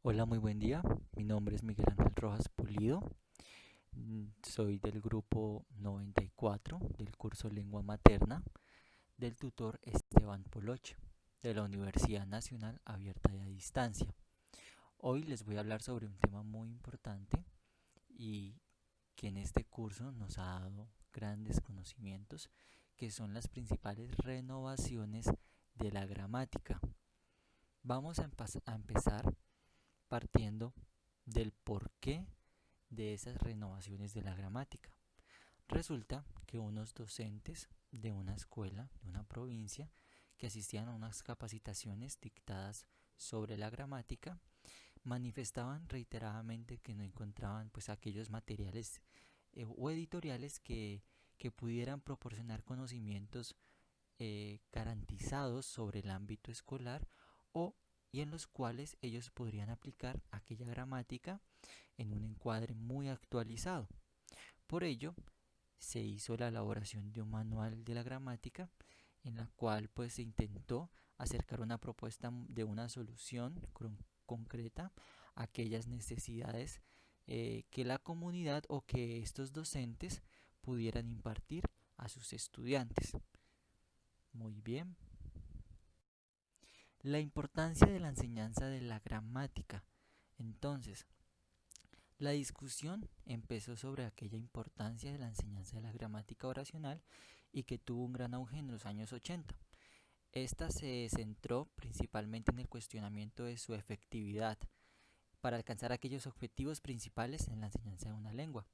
Hola, muy buen día. Mi nombre es Miguel Ángel Rojas Pulido. Soy del grupo 94 del curso Lengua Materna del tutor Esteban Poloche de la Universidad Nacional Abierta y a Distancia. Hoy les voy a hablar sobre un tema muy importante y que en este curso nos ha dado grandes conocimientos, que son las principales renovaciones de la gramática. Vamos a empezar partiendo del porqué de esas renovaciones de la gramática. Resulta que unos docentes de una escuela, de una provincia, que asistían a unas capacitaciones dictadas sobre la gramática, manifestaban reiteradamente que no encontraban pues aquellos materiales o editoriales que pudieran proporcionar conocimientos garantizados sobre el ámbito escolar o y en los cuales ellos podrían aplicar aquella gramática en un encuadre muy actualizado. Por ello, se hizo la elaboración de un manual de la gramática en la cual pues se intentó acercar una propuesta de una solución concreta a aquellas necesidades que la comunidad o que estos docentes pudieran impartir a sus estudiantes. Muy bien. La importancia de la enseñanza de la gramática. Entonces, la discusión empezó sobre aquella importancia de la enseñanza de la gramática oracional y que tuvo un gran auge en los años 80. Esta se centró principalmente en el cuestionamiento de su efectividad para alcanzar aquellos objetivos principales en la enseñanza de una lengua,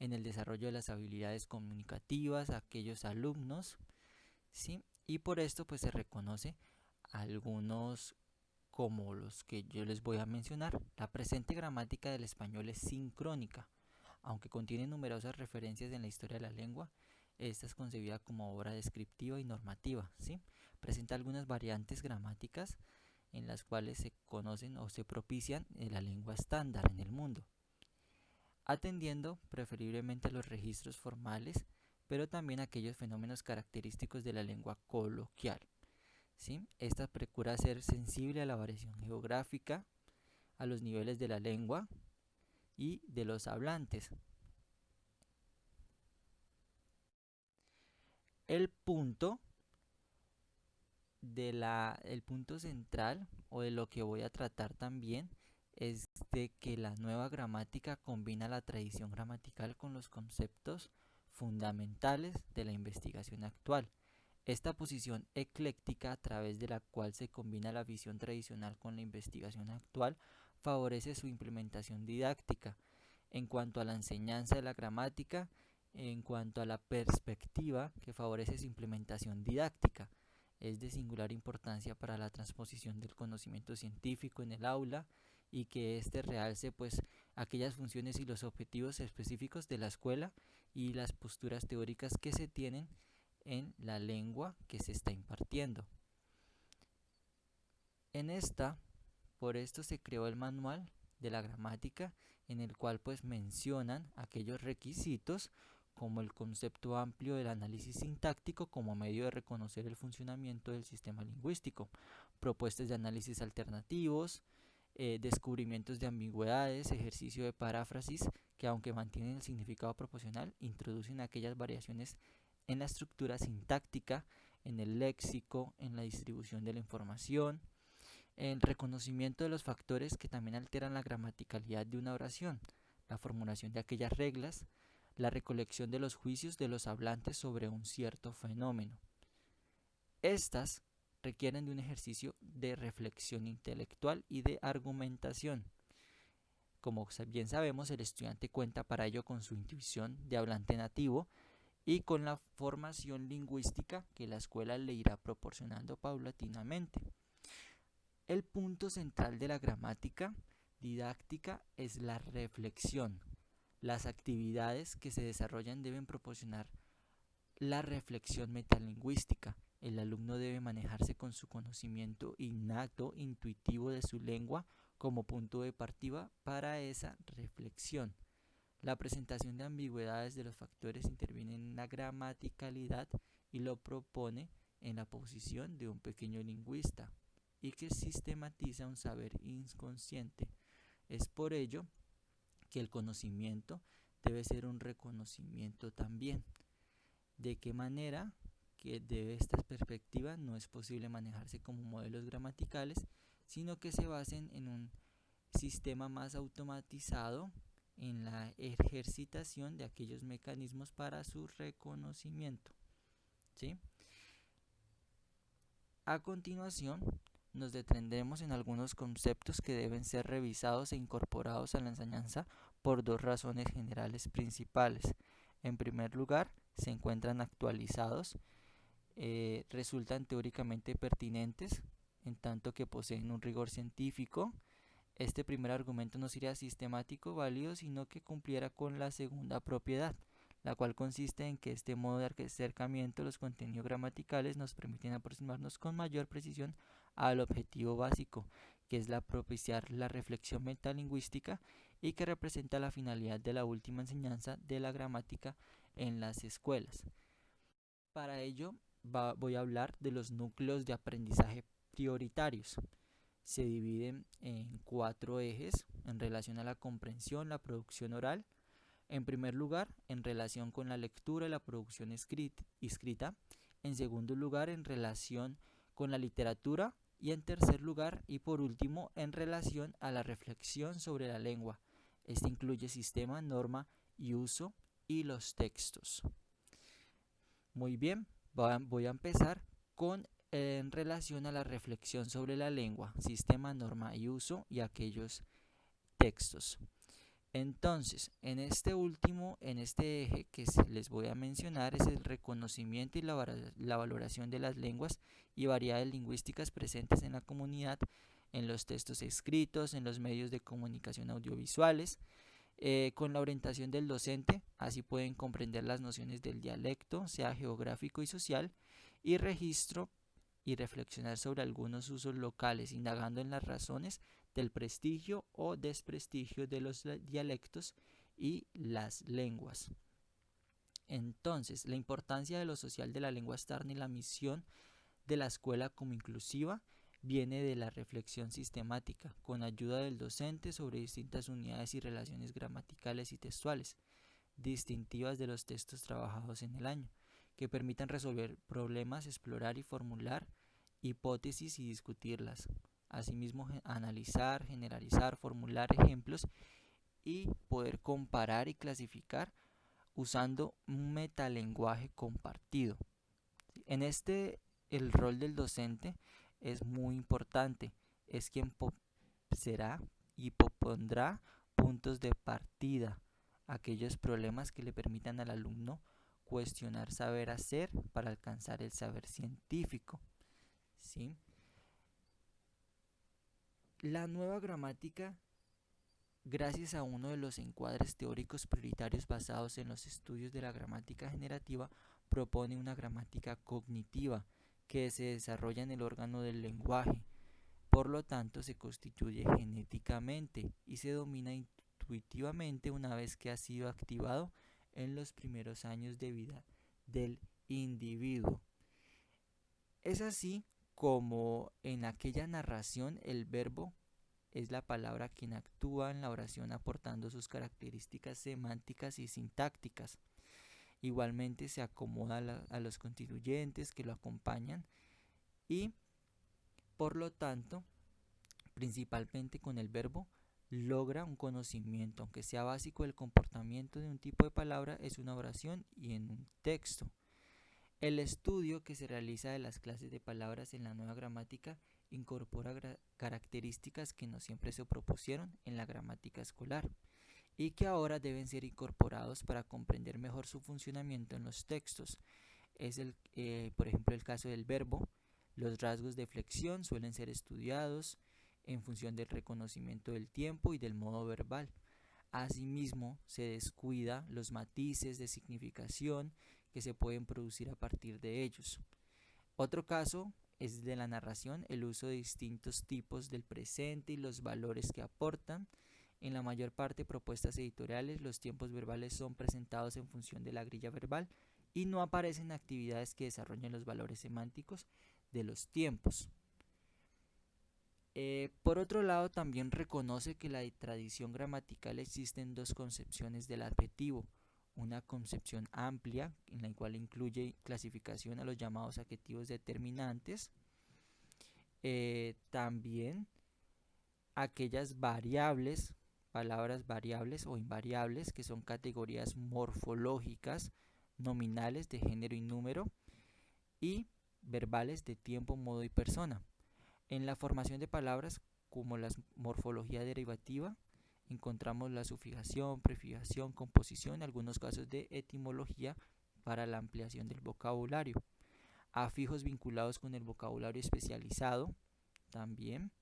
en el desarrollo de las habilidades comunicativas a aquellos alumnos, ¿sí? Y por esto pues se reconoce algunos como los que yo les voy a mencionar. La presente gramática del español es sincrónica, aunque contiene numerosas referencias en la historia de la lengua. Esta es concebida como obra descriptiva y normativa, ¿sí? Presenta algunas variantes gramáticas en las cuales se conocen o se propician en la lengua estándar en el mundo, atendiendo preferiblemente a los registros formales, pero también a aquellos fenómenos característicos de la lengua coloquial, ¿sí? Esta procura ser sensible a la variación geográfica, a los niveles de la lengua y de los hablantes. El punto el punto central o de lo que voy a tratar también es de que la nueva gramática combina la tradición gramatical con los conceptos fundamentales de la investigación actual. Esta posición ecléctica a través de la cual se combina la visión tradicional con la investigación actual favorece su implementación didáctica. En cuanto a la enseñanza de la gramática, en cuanto a la perspectiva que favorece su implementación didáctica, es de singular importancia para la transposición del conocimiento científico en el aula y que éste realce pues aquellas funciones y los objetivos específicos de la escuela y las posturas teóricas que se tienen en la lengua que se está impartiendo. Por esto se creó el manual de la gramática en el cual pues mencionan aquellos requisitos como el concepto amplio del análisis sintáctico como medio de reconocer el funcionamiento del sistema lingüístico, propuestas de análisis alternativos, descubrimientos de ambigüedades, ejercicio de paráfrasis que aunque mantienen el significado proporcional, introducen aquellas variaciones en la estructura sintáctica, en el léxico, en la distribución de la información, el reconocimiento de los factores que también alteran la gramaticalidad de una oración, la formulación de aquellas reglas, la recolección de los juicios de los hablantes sobre un cierto fenómeno. Estas requieren de un ejercicio de reflexión intelectual y de argumentación. Como bien sabemos, el estudiante cuenta para ello con su intuición de hablante nativo y con la formación lingüística que la escuela le irá proporcionando paulatinamente. El punto central de la gramática didáctica es la reflexión. Las actividades que se desarrollan deben proporcionar la reflexión metalingüística. El alumno debe manejarse con su conocimiento innato, intuitivo de su lengua como punto de partida para esa reflexión. La presentación de ambigüedades de los factores interviene en la gramaticalidad y lo propone en la posición de un pequeño lingüista. y que sistematiza un saber inconsciente. Es por ello que el conocimiento debe ser un reconocimiento también. ¿De qué manera? Que desde esta perspectiva no es posible manejarse como modelos gramaticales, sino que se basen en un sistema más automatizado en la ejercitación de aquellos mecanismos para su reconocimiento. ¿Sí? A continuación, nos detendremos en algunos conceptos que deben ser revisados e incorporados a la enseñanza por dos razones generales principales. En primer lugar, se encuentran actualizados, resultan teóricamente pertinentes, en tanto que poseen un rigor científico. Este primer argumento no sería sistemático válido, sino que cumpliera con la segunda propiedad, la cual consiste en que este modo de acercamiento a los contenidos gramaticales nos permiten aproximarnos con mayor precisión al objetivo básico, que es la propiciar la reflexión metalingüística y que representa la finalidad de la última enseñanza de la gramática en las escuelas. Para ello voy a hablar de los núcleos de aprendizaje prioritarios. Se dividen en 4 ejes en relación a la comprensión, la producción oral. En primer lugar, en relación con la lectura y la producción escrita. En segundo lugar, en relación con la literatura. Y en tercer lugar, y por último, en relación a la reflexión sobre la lengua. Este incluye sistema, norma y uso y los textos. Muy bien, voy a empezar con en relación a la reflexión sobre la lengua, sistema, norma y uso y aquellos textos. Entonces, en este eje que les voy a mencionar es el reconocimiento y la valoración de las lenguas y variedades lingüísticas presentes en la comunidad, en los textos escritos, en los medios de comunicación audiovisuales, con la orientación del docente. Así pueden comprender las nociones del dialecto, sea geográfico y social, y registro y reflexionar sobre algunos usos locales, indagando en las razones del prestigio o desprestigio de los dialectos y las lenguas. Entonces, la importancia de lo social de la lengua externa y la misión de la escuela como inclusiva viene de la reflexión sistemática, con ayuda del docente sobre distintas unidades y relaciones gramaticales y textuales, distintivas de los textos trabajados en el año, que permitan resolver problemas, explorar y formular hipótesis y discutirlas. Asimismo, analizar, generalizar, formular ejemplos y poder comparar y clasificar usando un metalenguaje compartido. En el rol del docente es muy importante. Es quien será y propondrá puntos de partida, aquellos problemas que le permitan al alumno cuestionar saber hacer para alcanzar el saber científico. ¿Sí? La nueva gramática, gracias a uno de los encuadres teóricos prioritarios basados en los estudios de la gramática generativa, propone una gramática cognitiva que se desarrolla en el órgano del lenguaje. Por lo tanto, se constituye genéticamente y se domina intuitivamente una vez que ha sido activado en los primeros años de vida del individuo. Es así como en aquella narración el verbo es la palabra quien actúa en la oración aportando sus características semánticas y sintácticas. Igualmente se acomoda a los constituyentes que lo acompañan y por lo tanto, principalmente con el verbo, logra un conocimiento, aunque sea básico, del comportamiento de un tipo de palabra es una oración y en un texto. El estudio que se realiza de las clases de palabras en la nueva gramática incorpora características que no siempre se propusieron en la gramática escolar y que ahora deben ser incorporados para comprender mejor su funcionamiento en los textos. Es por ejemplo, el caso del verbo. Los rasgos de flexión suelen ser estudiados en función del reconocimiento del tiempo y del modo verbal. Asimismo, se descuida los matices de significación que se pueden producir a partir de ellos. Otro caso es de la narración, el uso de distintos tipos del presente y los valores que aportan. En la mayor parte de propuestas editoriales, los tiempos verbales son presentados en función de la grilla verbal y no aparecen actividades que desarrollen los valores semánticos de los tiempos. Por otro lado, también reconoce que la tradición gramatical existen dos concepciones del adjetivo. Una concepción amplia, en la cual incluye clasificación a los llamados adjetivos determinantes. También aquellas variables, palabras variables o invariables, que son categorías morfológicas, nominales de género y número, y verbales de tiempo, modo y persona. En la formación de palabras, como la morfología derivativa, encontramos la sufijación, prefijación, composición, en algunos casos de etimología para la ampliación del vocabulario. Afijos vinculados con el vocabulario especializado también.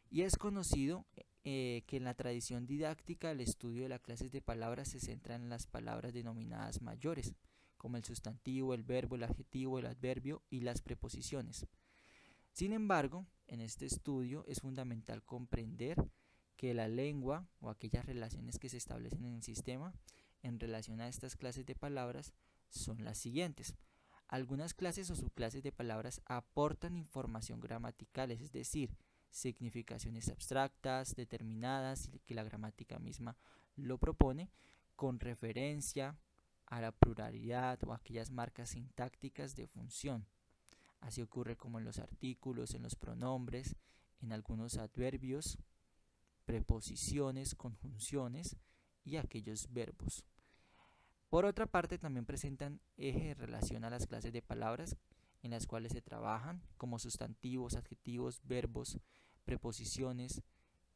Y es conocido que en la tradición didáctica el estudio de las clases de palabras se centra en las palabras denominadas mayores, como el sustantivo, el verbo, el adjetivo, el adverbio y las preposiciones. Sin embargo, en este estudio es fundamental comprender que la lengua o aquellas relaciones que se establecen en el sistema en relación a estas clases de palabras son las siguientes. Algunas clases o subclases de palabras aportan información gramatical, es decir, significaciones abstractas, determinadas, que la gramática misma lo propone, con referencia a la pluralidad o aquellas marcas sintácticas de función. Así ocurre como en los artículos, en los pronombres, en algunos adverbios, preposiciones, conjunciones y aquellos verbos. Por otra parte, también presentan eje de relación a las clases de palabras en las cuales se trabajan como sustantivos, adjetivos, verbos, preposiciones,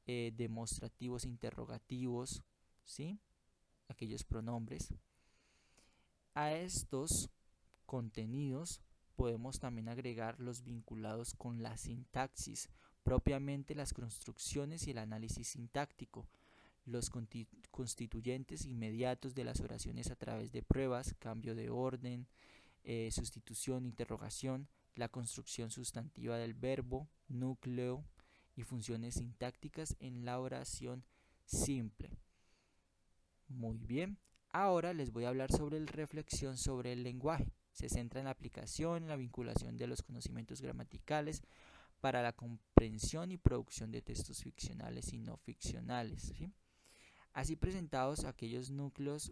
demostrativos, interrogativos, ¿sí? Aquellos pronombres. A estos contenidos podemos también agregar los vinculados con la sintaxis, propiamente las construcciones y el análisis sintáctico, los constituyentes inmediatos de las oraciones a través de pruebas, cambio de orden, sustitución, interrogación, la construcción sustantiva del verbo, núcleo y funciones sintácticas en la oración simple. Muy bien, ahora les voy a hablar sobre la reflexión sobre el lenguaje. Se centra en la aplicación, en la vinculación de los conocimientos gramaticales para la comprensión y producción de textos ficcionales y no ficcionales, ¿sí? Así presentados, aquellos núcleos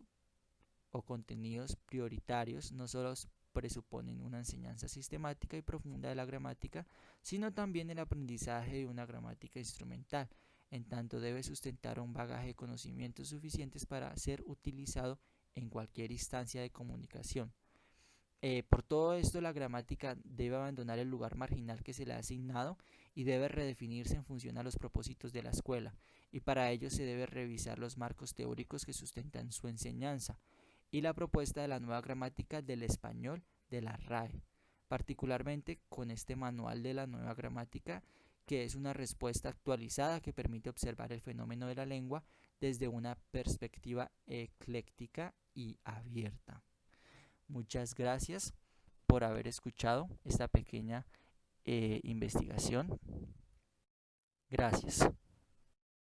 o contenidos prioritarios no solo presuponen una enseñanza sistemática y profunda de la gramática, sino también el aprendizaje de una gramática instrumental, en tanto debe sustentar un bagaje de conocimientos suficientes para ser utilizado en cualquier instancia de comunicación. Por todo esto, la gramática debe abandonar el lugar marginal que se le ha asignado y debe redefinirse en función a los propósitos de la escuela, y para ello se debe revisar los marcos teóricos que sustentan su enseñanza y la propuesta de la nueva gramática del español de la RAE, particularmente con este manual de la nueva gramática, que es una respuesta actualizada que permite observar el fenómeno de la lengua desde una perspectiva ecléctica y abierta. Muchas gracias por haber escuchado esta pequeña investigación. Gracias.